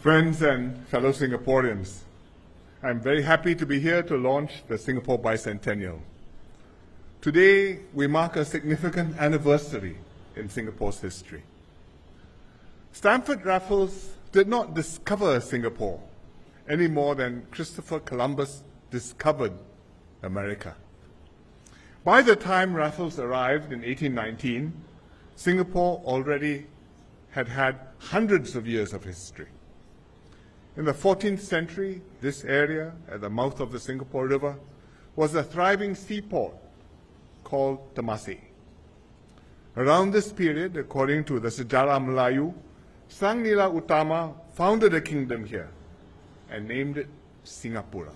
Friends and fellow Singaporeans, I'm very happy to be here to launch the Singapore Bicentennial. Today, we mark a significant anniversary in Singapore's history. Stamford Raffles did not discover Singapore any more than Christopher Columbus discovered America. By the time Raffles arrived in 1819, Singapore already had had hundreds of years of history. In the 14th century, this area at the mouth of the Singapore River was a thriving seaport called Temasek. Around this period, according to the Sejarah Melayu, Sang Nila Utama founded a kingdom here and named it Singapura.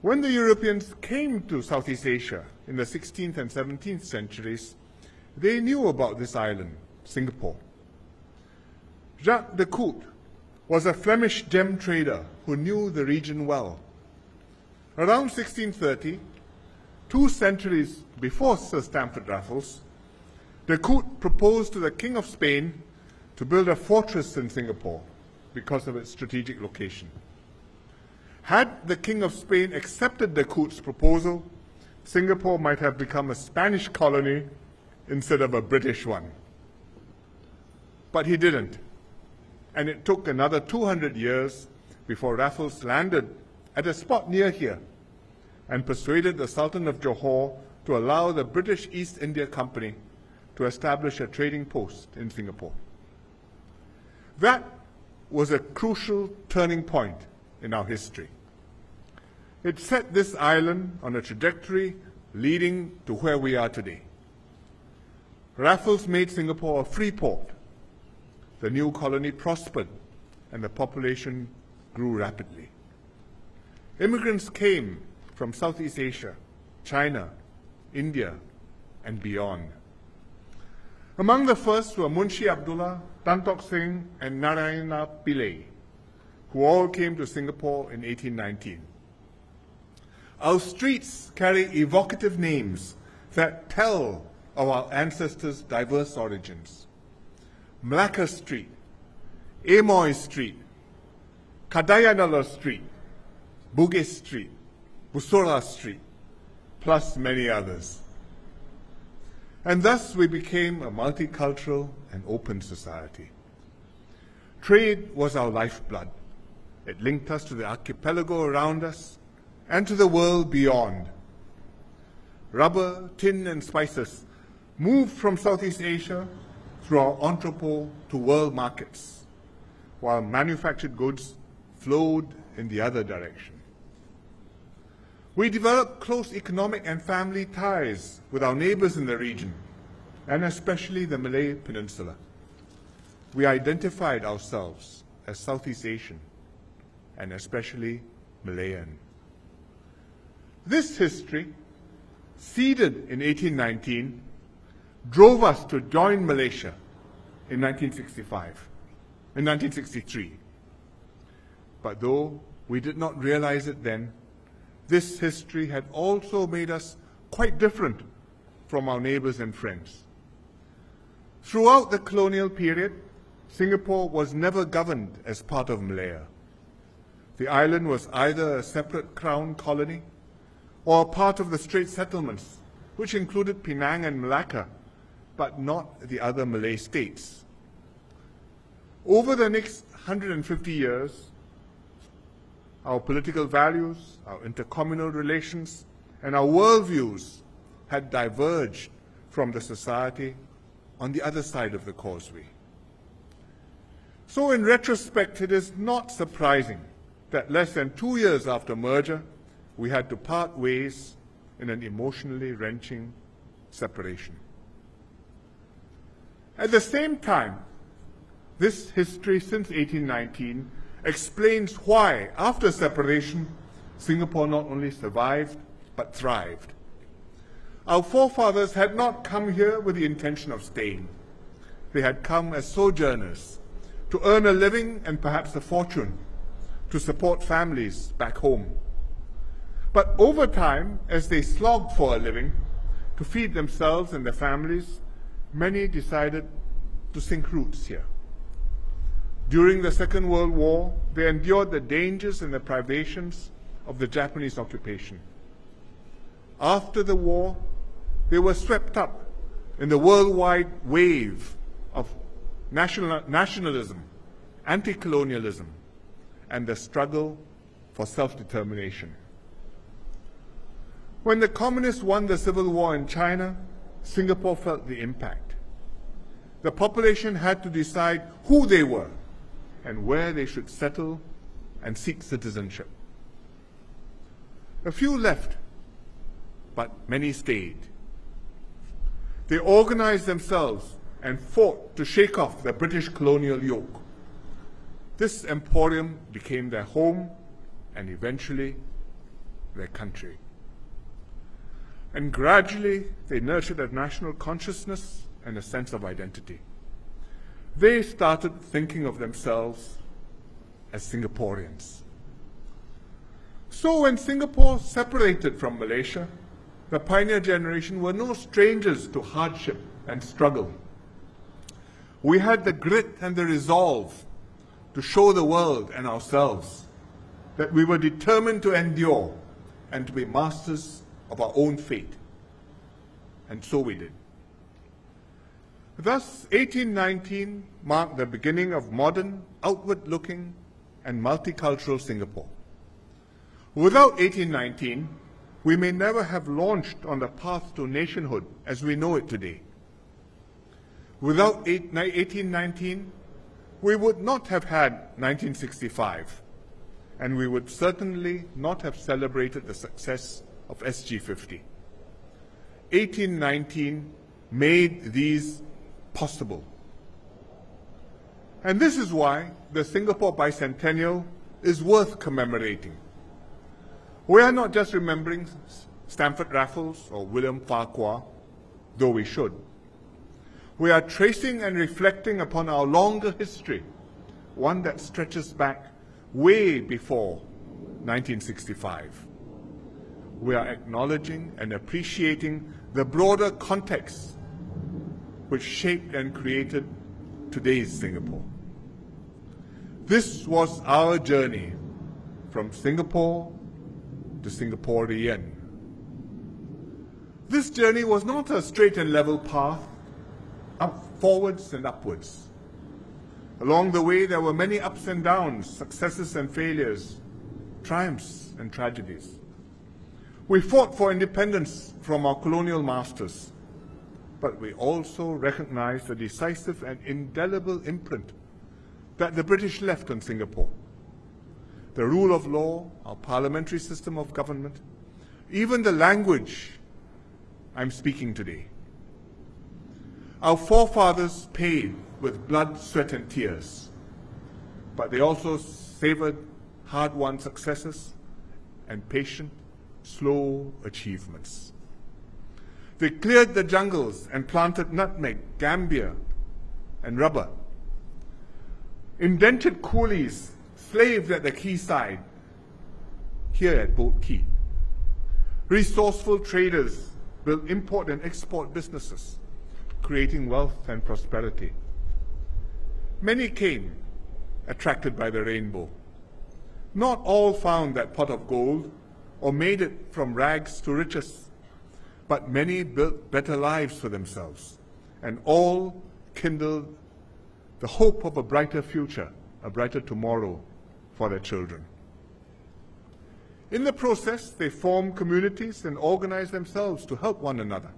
When the Europeans came to Southeast Asia in the 16th and 17th centuries, they knew about this island, Singapore. Jacques de Cout was a Flemish gem trader who knew the region well. Around 1630, 2 centuries before Sir Stamford Raffles, de Cout proposed to the King of Spain to build a fortress in Singapore because of its strategic location. Had the King of Spain accepted de Cout's proposal, Singapore might have become a Spanish colony instead of a British one. But he didn't. And it took another 200 years before Raffles landed at a spot near here and persuaded the Sultan of Johor to allow the British East India Company to establish a trading post in Singapore. That was a crucial turning point in our history. It set this island on a trajectory leading to where we are today. Raffles made Singapore a free port. The new colony prospered and the population grew rapidly. Immigrants came from Southeast Asia, China, India, and beyond. Among the first were Munshi Abdullah, Tan Tock Seng, and Narayana Pillai, who all came to Singapore in 1819. Our streets carry evocative names that tell of our ancestors' diverse origins. Malacca Street, Amoy Street, Kadayanala Street, Bugis Street, Busora Street, plus many others. And thus we became a multicultural and open society. Trade was our lifeblood. It linked us to the archipelago around us and to the world beyond. Rubber, tin, and spices moved from Southeast Asia through our entrepot to world markets, while manufactured goods flowed in the other direction. We developed close economic and family ties with our neighbors in the region, and especially the Malay Peninsula. We identified ourselves as Southeast Asian, and especially Malayan. This history, seeded in 1819, drove us to join Malaysia in 1963. But though we did not realize it then, this history had also made us quite different from our neighbors and friends. Throughout the colonial period, Singapore was never governed as part of Malaya. The island was either a separate crown colony or a part of the Strait settlements, which included Penang and Malacca, but not the other Malay states. Over the next 150 years, our political values, our intercommunal relations, and our worldviews had diverged from the society on the other side of the causeway. So in retrospect, it is not surprising that less than 2 years after merger, we had to part ways in an emotionally wrenching separation. At the same time, this history since 1819 explains why, after separation, Singapore not only survived, but thrived. Our forefathers had not come here with the intention of staying. They had come as sojourners to earn a living and perhaps a fortune to support families back home. But over time, as they slogged for a living to feed themselves and their families, many decided to sink roots here. During the Second World War, they endured the dangers and the privations of the Japanese occupation. After the war, they were swept up in the worldwide wave of nationalism, anti-colonialism, and the struggle for self-determination. When the communists won the civil war in China, Singapore felt the impact. The population had to decide who they were and where they should settle and seek citizenship. A few left, but many stayed. They organized themselves and fought to shake off the British colonial yoke. This emporium became their home and eventually their country. And gradually, they nurtured a national consciousness and a sense of identity. They started thinking of themselves as Singaporeans. So when Singapore separated from Malaysia, the pioneer generation were no strangers to hardship and struggle. We had the grit and the resolve to show the world and ourselves that we were determined to endure and to be masters of our own fate. And so we did. Thus, 1819 marked the beginning of modern, outward-looking, and multicultural Singapore. Without 1819, we may never have launched on the path to nationhood as we know it today. Without 1819, we would not have had 1965, and we would certainly not have celebrated the success of SG50. 1819 made these possible. And this is why the Singapore Bicentennial is worth commemorating. We are not just remembering Stamford Raffles or William Farquhar, though we should. We are tracing and reflecting upon our longer history, one that stretches back way before 1965. We are acknowledging and appreciating the broader context which shaped and created today's Singapore. This was our journey from Singapore to Singaporean. This journey was not a straight and level path, forwards and upwards. Along the way, there were many ups and downs, successes and failures, triumphs and tragedies. We fought for independence from our colonial masters, but we also recognized the decisive and indelible imprint that the British left on Singapore. The rule of law, our parliamentary system of government, even the language I'm speaking today. Our forefathers paid with blood, sweat, and tears, but they also savored hard-won successes and patient, slow achievements. They cleared the jungles and planted nutmeg, gambia, and rubber. Indented coolies slaved at the quayside, here at Boat Quay. Resourceful traders built import and export businesses, creating wealth and prosperity. Many came, attracted by the rainbow. Not all found that pot of gold or made it from rags to riches, but many built better lives for themselves, and all kindled the hope of a brighter future, a brighter tomorrow for their children. In the process, they formed communities and organized themselves to help one another.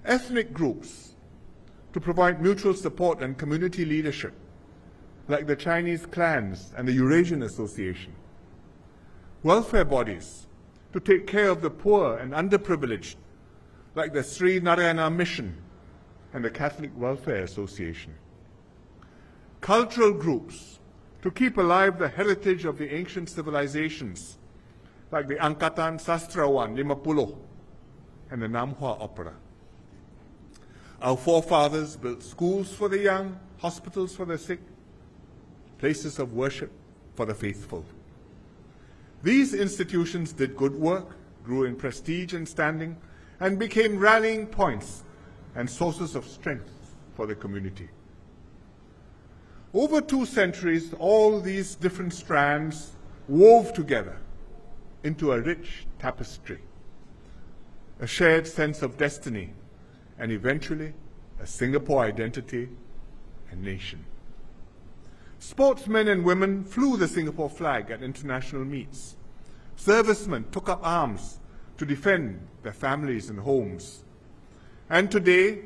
Ethnic groups to provide mutual support and community leadership, like the Chinese clans and the Eurasian Association. Welfare bodies to take care of the poor and underprivileged, like the Sri Narayana Mission and the Catholic Welfare Association. Cultural groups to keep alive the heritage of the ancient civilizations, like the Angkatan Sastrawan 50 and the Namhua Opera. Our forefathers built schools for the young, hospitals for the sick, places of worship for the faithful. These institutions did good work, grew in prestige and standing, and became rallying points and sources of strength for the community. Over 2 centuries, all these different strands wove together into a rich tapestry, a shared sense of destiny, and eventually a Singapore identity and nation. Sportsmen and women flew the Singapore flag at international meets. Servicemen took up arms to defend their families and homes. And today,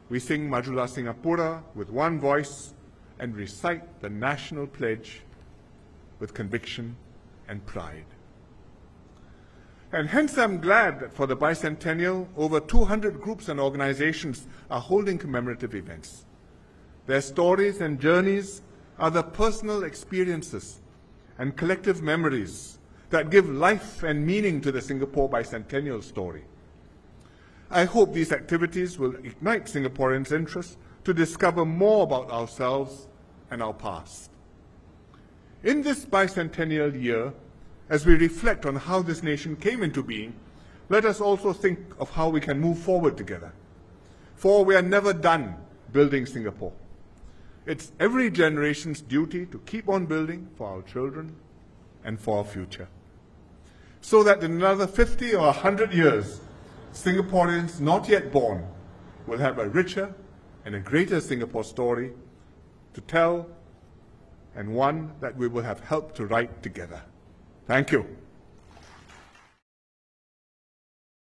we sing Majulah Singapura with one voice and recite the national pledge with conviction and pride. And hence I'm glad that for the bicentennial, over 200 groups and organizations are holding commemorative events. Their stories and journeys are the personal experiences and collective memories that give life and meaning to the Singapore Bicentennial story. I hope these activities will ignite Singaporeans' interest to discover more about ourselves and our past. In this bicentennial year, as we reflect on how this nation came into being, let us also think of how we can move forward together. For we are never done building Singapore. It's every generation's duty to keep on building for our children and for our future, so that in another 50 or 100 years, Singaporeans not yet born will have a richer and a greater Singapore story to tell, and one that we will have helped to write together. Thank you.